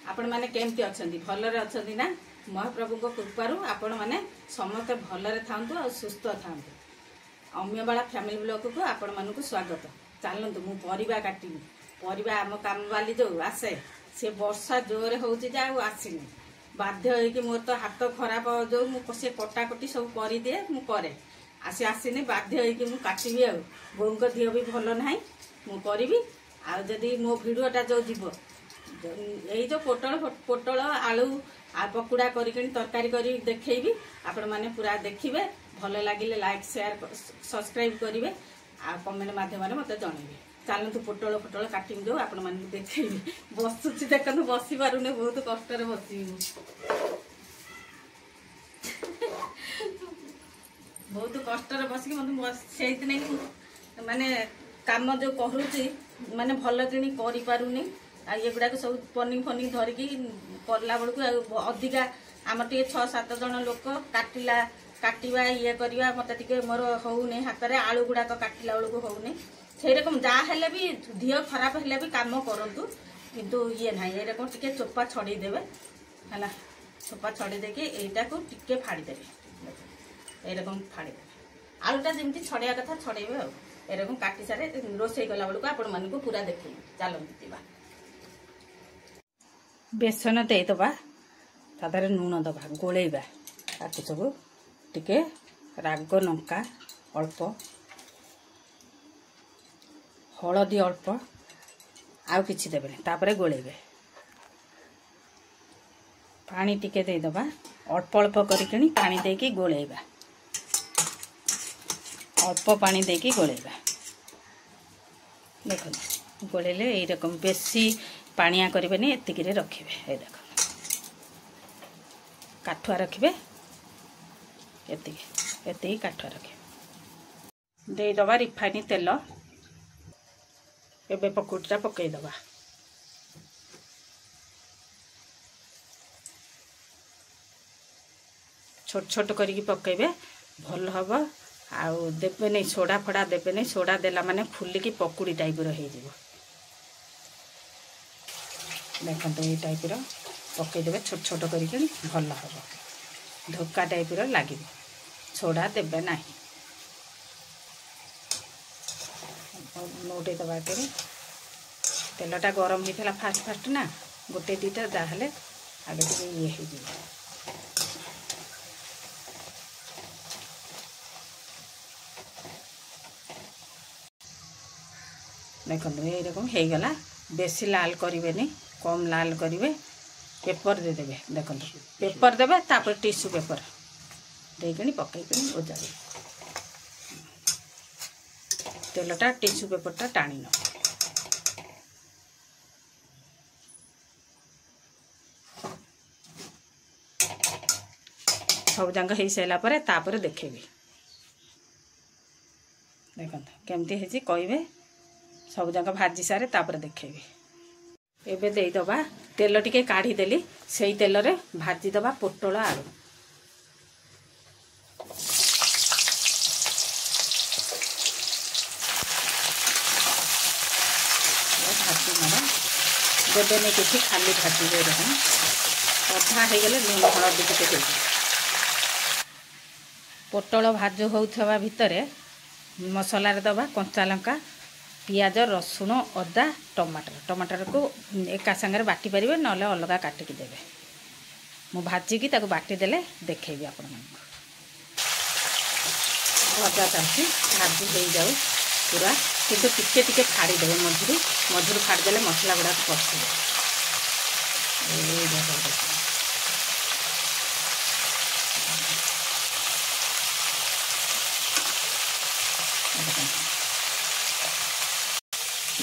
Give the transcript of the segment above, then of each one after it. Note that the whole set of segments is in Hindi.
आपण माने केमती अछंती भलरे अछंती ना महाप्रभु को कृपारू आपण माने समस्त भलरे थांतु और सुस्थ थांतु। अम्यबाला फैमिली ब्लॉग को आपण मानकु स्वागत। चलतु मु परिबा काटिबी परिबा आम काम वाली जो आसे से वर्षा जोरे होउची जा आसीनी बाध्य होइकि मोर तो हाथ खराब जो मु से कटाकटी सब करि दे मु करे आसी आसीनी बाध्य होइकि मु काटिबी। आ बोंको दियो भी भल नाही मु करिबी। आ जदी मो वीडियोटा जो जीवो यही जो पोटल आलू आ पकुड़ा करके तरकारी करी देखैबी आपण माने पूरा देखिबे भल लागिले लाइक शेयर सब्सक्राइब करिवे आ कमेंट माध्यम रे मते जणैबे। चलतु पोटल फोटल काटिम जो आपण माने देखैबी बसुची देखनु बसी पारुने बहुत कष्ट रे बसी बहुत कष्ट रे बसी मते सेहित नै माने काम जो करूची माने भल किनी करि पारुनी। आ ये गुड़ा सब पनिंग फनिंग धरिकी करला बेलू अधिका आम टे 6-7 जन लोक काटिबा ये करवा मत टे मोर होने हाथ में आलू गुड़ाक काटिला बेलू होने से रकम जहाँ हेले भी दिह खराब हेले भी काम करूँ किंतु ये ना ये रकम टे चोपा छड़ी देवे है चोपा छड़ी देके यटा को टे फाड़ीदेवे ये रकम फाड़ीदेवे आलूटा जमी छड़िया कथा छड़ेबे आ एरकम काटी सारे रोसई कला बेलू आपण मानक पूरा देखे चलती जावा बेसन देदबा तादर नून दबा गोलेबा ताकू सब टिके राग लंका अल्प हलदी अल्प आउ किछि देबे तापरे गोलेबे पानी टिके देदबा अल्प अल्प करिकणी पानी देकी गोलेबा अल्प पानी देकी गोलेबा देखो गोलेले ए रकम बेसी पानिया करें एतिक रखिए ये देख काठुआ रखिए एति काठुआ रखिए देदबा रिफाइन तेल एबे पकुड़ीटा पकईदबा छोट छोट करिकी पकेबे भल हम आउ देबे नहीं सोडा फड़ा देबे नहीं सोडा देला माने फुलिकी पकुड़ी टाइप रही देखते ये टाइप पकईदे छोट छोट करके भल हम धोका टाइप लगे सोडा देबे ना नोटे दबा तेलटा गरम होता फास्ट फास्ट ना गोटे दीटा जहाँ आगे टे ये हो देखो ये रकम हो गला बेसी लाल करें कम लाल करेंगे पेपर दे देबे देखो पेपर देबे तापर टिश्यू पेपर देकनी पकईकनी ओजाड़े तेलटा टिश्यू पेपरटा टाणी न सब जाक हो सारा पर तापर देखेबी देखो केमती है कहे सब जाक भाजी सारे तापर देखेबी एबे देदबा तेल टिके काढ़ी देली से तेल रे भाजी दबा पोटल आलू भाजी मार देवे नहीं कि खाली भाजी रकम अधा हो गले लुण हलदी टिके पोटल भाजु होउथबा भितरे मसला दबा कंचा लंका पियाज रसुण अदा टमाटर को एका संगे बाटी पारे ना अलग काटिकी देवे मु भाजिकी बाटी देले देखेबी आपण भजा चलती भाजी हो जाऊ पूरा किंतु टिके टिके फाड़ी देवे मझुरू फाड़देले मसला गुड़ा पशे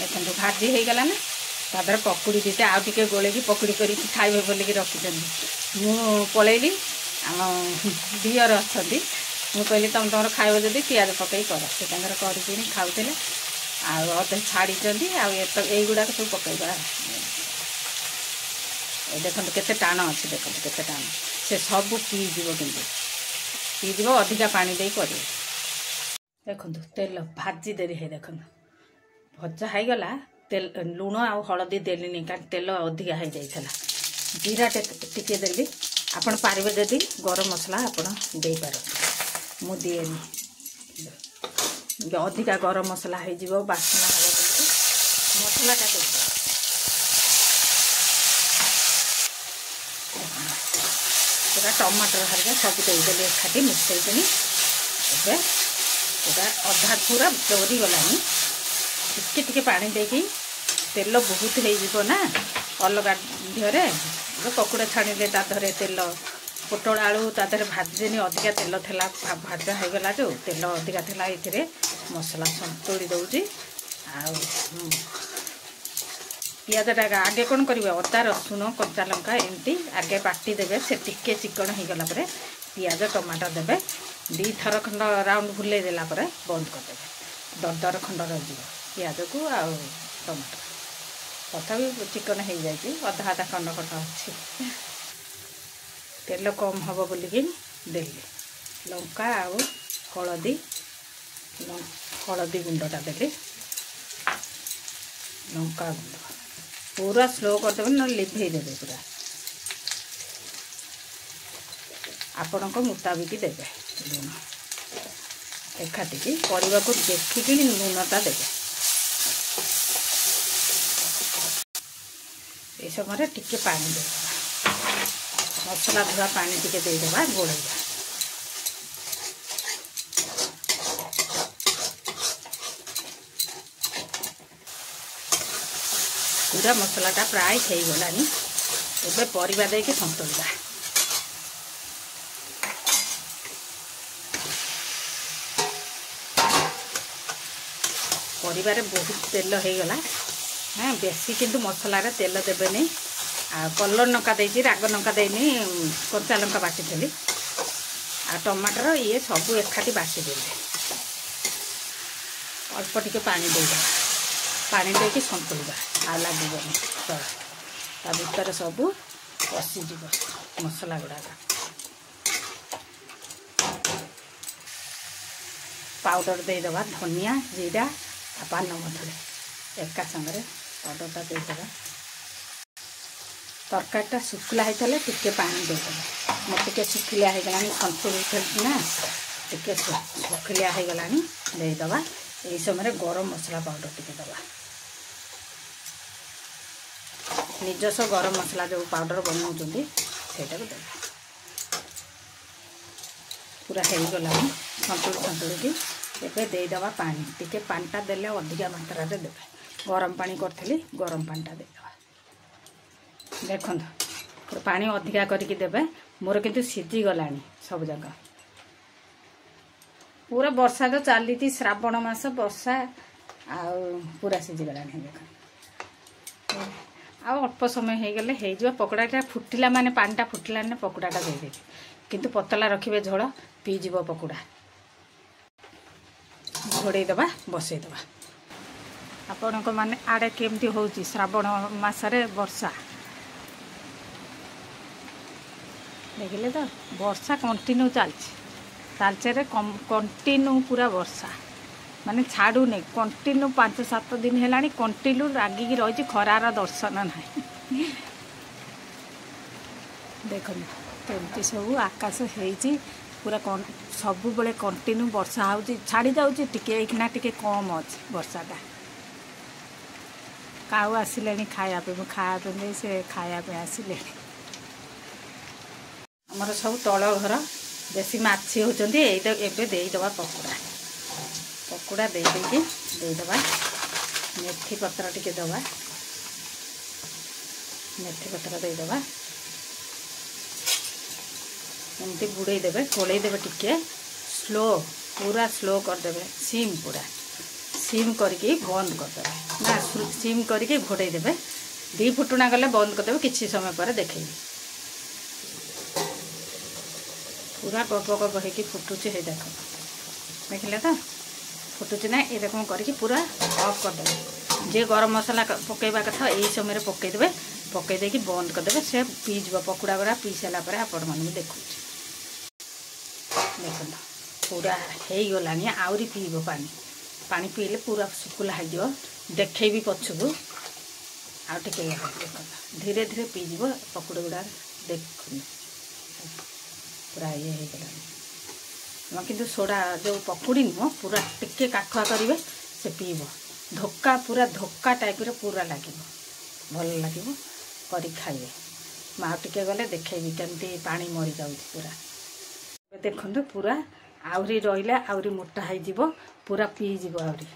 देखो भाजी हो गला ना तादर पकुड़ी दीटा आउ टे गोले पकुड़ी कर खाइबे बोलिकी रखी मु पलैली आम दियर अच्छा मुझे कहली तुम तुम खाइब जदि पियाज पकई कर से कर खाऊे आधे छाड़ी आईगुड़ा सब पकईबा देखो केते टाण अच्छे देखो केते टाण से सब पीज कि अधिका पानी दे कर देखो तेल भाजी देरी है देखो भजा हो गला तेल लुण आ हलदी देली कारण तेल अधिका हो जाता जीरा टिके देली आपण पारिबे जदि गरम मसला आपण दे पार मु दिएनी अधिका गरम मसला हो जीव बास्ना हम मसला का पूरा टमाटर हरिका सब देदेली एकाठी मिसईकिनी पूरा अधा पूरा जोरी गलानी टिके टिके पानी देकी तेल बहुत हो ना अलग ढेरे पकोड़ा छाणिले ताधरे तेल पोटल आलू ताधरे भाजनी अधिका तेल थेला भाजा हो गला जो तेल अधिका थेला ये मसला संतुली दौची पियाजटा आगे कौन करेंगे अदा रसुण कच्चा लंका एमती आगे बाटी देवे से टिके चिकन हो गला पियाज टमाटर देवे दी थर खंड राउंड भुले देला बंद करदेवे दरदर खंड रही पियाज को आ टमाटर तथापि चिकन हो जाए अधा अधा खंड खंड अच्छी तेल कम हम बोलिकी देली लंका आउ हलदी गुंडटा देली लंका गुंड पूरा स्लो करदेवे ना लिभे देवे पूरा आपण मुताबिक देवे लुण एकाठी परिवा को देखिकी लुणटा देवे ये समय टिके पानी देदेबा मसला धुआ पानी टिके देदेबा गोलेबा पूरा मसलाटा प्राय हो गलानी एबे परिवा देके संतुलिबा परिवार बहुत तेल हो गला हाँ बेसी किंतु मसला तेल देवे नहीं आ कलर लंका देती राग लंका देनी कच्चा लंका बाटी थी आ टमाटर ये सब एकाठी बाटी देले अल्प टिके पानी देगा पानी देके संतुलिबा आ लगनी ता भीतर सब पशिज मसला गुड़ाक पाउडर देदेबा धनिया जीरा आ पान मधुरी एका संगे पाउडरटा देदेबा तरकारीटा शुखला होता टिके पानी देदेबा मोटे शुखिलिया हो गलानी संतुली ना टिके शुखिलिया हो गलानी देदेबा यही समय गरम मसला पाउडर टिके दबा निजस्व गरम मसला जो पाउडर बनाऊँगी सेटा को देवा पूरा हो गलानी संतुली एबे देदेबा पानी टिके पानीटा देले अधिका मात्रा देवे गरम पानी करी गरम पानीटा देदेबा देखो पानी अधिका करके देवे मोर किंतु सीझी गलानी सब जगह पूरा वर्षा तो चली श्रावण मास वर्षा आ पूरा सीझी गलानी देख आ अल्प समय हो गले हो पकोड़ाटा फुटिला माने पानीटा फुटिला ने पकोड़ाटा देदेवी किंतु पतला रखिए झोल पीजीव पकोड़ा घोड़ेदेबा बसईदेबा आपण माने आड़े केमती होउची श्रावण मासरे वर्षा देखिले तो वर्षा कंटिन्यू चलचे कंटिन्यू पूरा वर्षा माने छाड़ू नहीं कंटिन्यू 5-7 दिन है कंटिन्यू रागिकी रही खरार दर्शन ना देखो केमती सब आकाश होती पूरा सब बेले कंटिन्यू वर्षा हो छाड़ी जाऊँगी टिके कम अच्छे वर्षाटा काऊ आसिले खायापी से खायापी आसिले आमर सब तल घर बेसी माछी होती एबे देदेबा पकोड़ा देदेबा मेथी पत्र टिके दबा मेथी पत्र देदेबा एमती बुड़े देवे कोड़े देवे टिके स्लो पूरा स्लो करदेवे सिम पूरा सिम करके बंद करदेवे ना सिम करके घोड़े देवे 2 फुटुणा गले बंद करदेवे किछि समय पर देखेबी पूरा गप गप होगी फुटुचे है देखिले तो फुटुचे ना ये देखो करके पूरा ऑफ करदेवे जे गरम मसला पकेबा कथा यही समय पकईदे पकईदे बंद करदेवे से पीज पकोड़ा गुड़ा पी सारापर आपण मन देखु देखो पूरा हो गलानी आहरी पीब पानी पानी पीले पूरा शुखला हो देखे भी पछकू आटे देख धीरे धीरे पीजिव पकुड़ी गुड़ा देख पूरा ये हो गला कि सोडा जो पकुड़ी नुह पूरा टिके काठुआ करेंगे से पीब धोका पूरा धोका टाइप पूरा लगे भल लगे कर खाइए माँ टिके गले देखेबी केमती पानी मरी जाऊँ पूरा देखु पूरा आहरी रहा आहरी मोटा हो पूरा पीज आहरी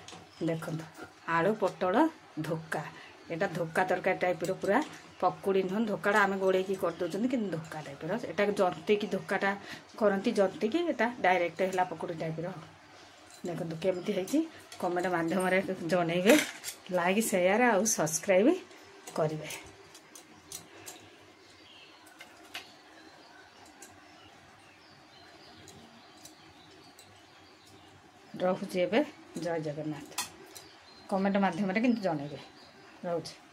देखु आलू पोटल धोका यहाँ धोका तरकारी टाइप पूरा पकुड़ी नुह धोकाटा आम गोड़े करदे कि धोका टाइप एटा जंती की धोकाटा करती जंती की डायरेक्ट है पकुड़ी टाइप देखो केमती है कमेंट माध्यम जनइबे लाइक शेयर आउ सब्सक्राइब करेंगे। रोचे जय जगन्नाथ कमेंट माध्यम कि जनइबे रोचे।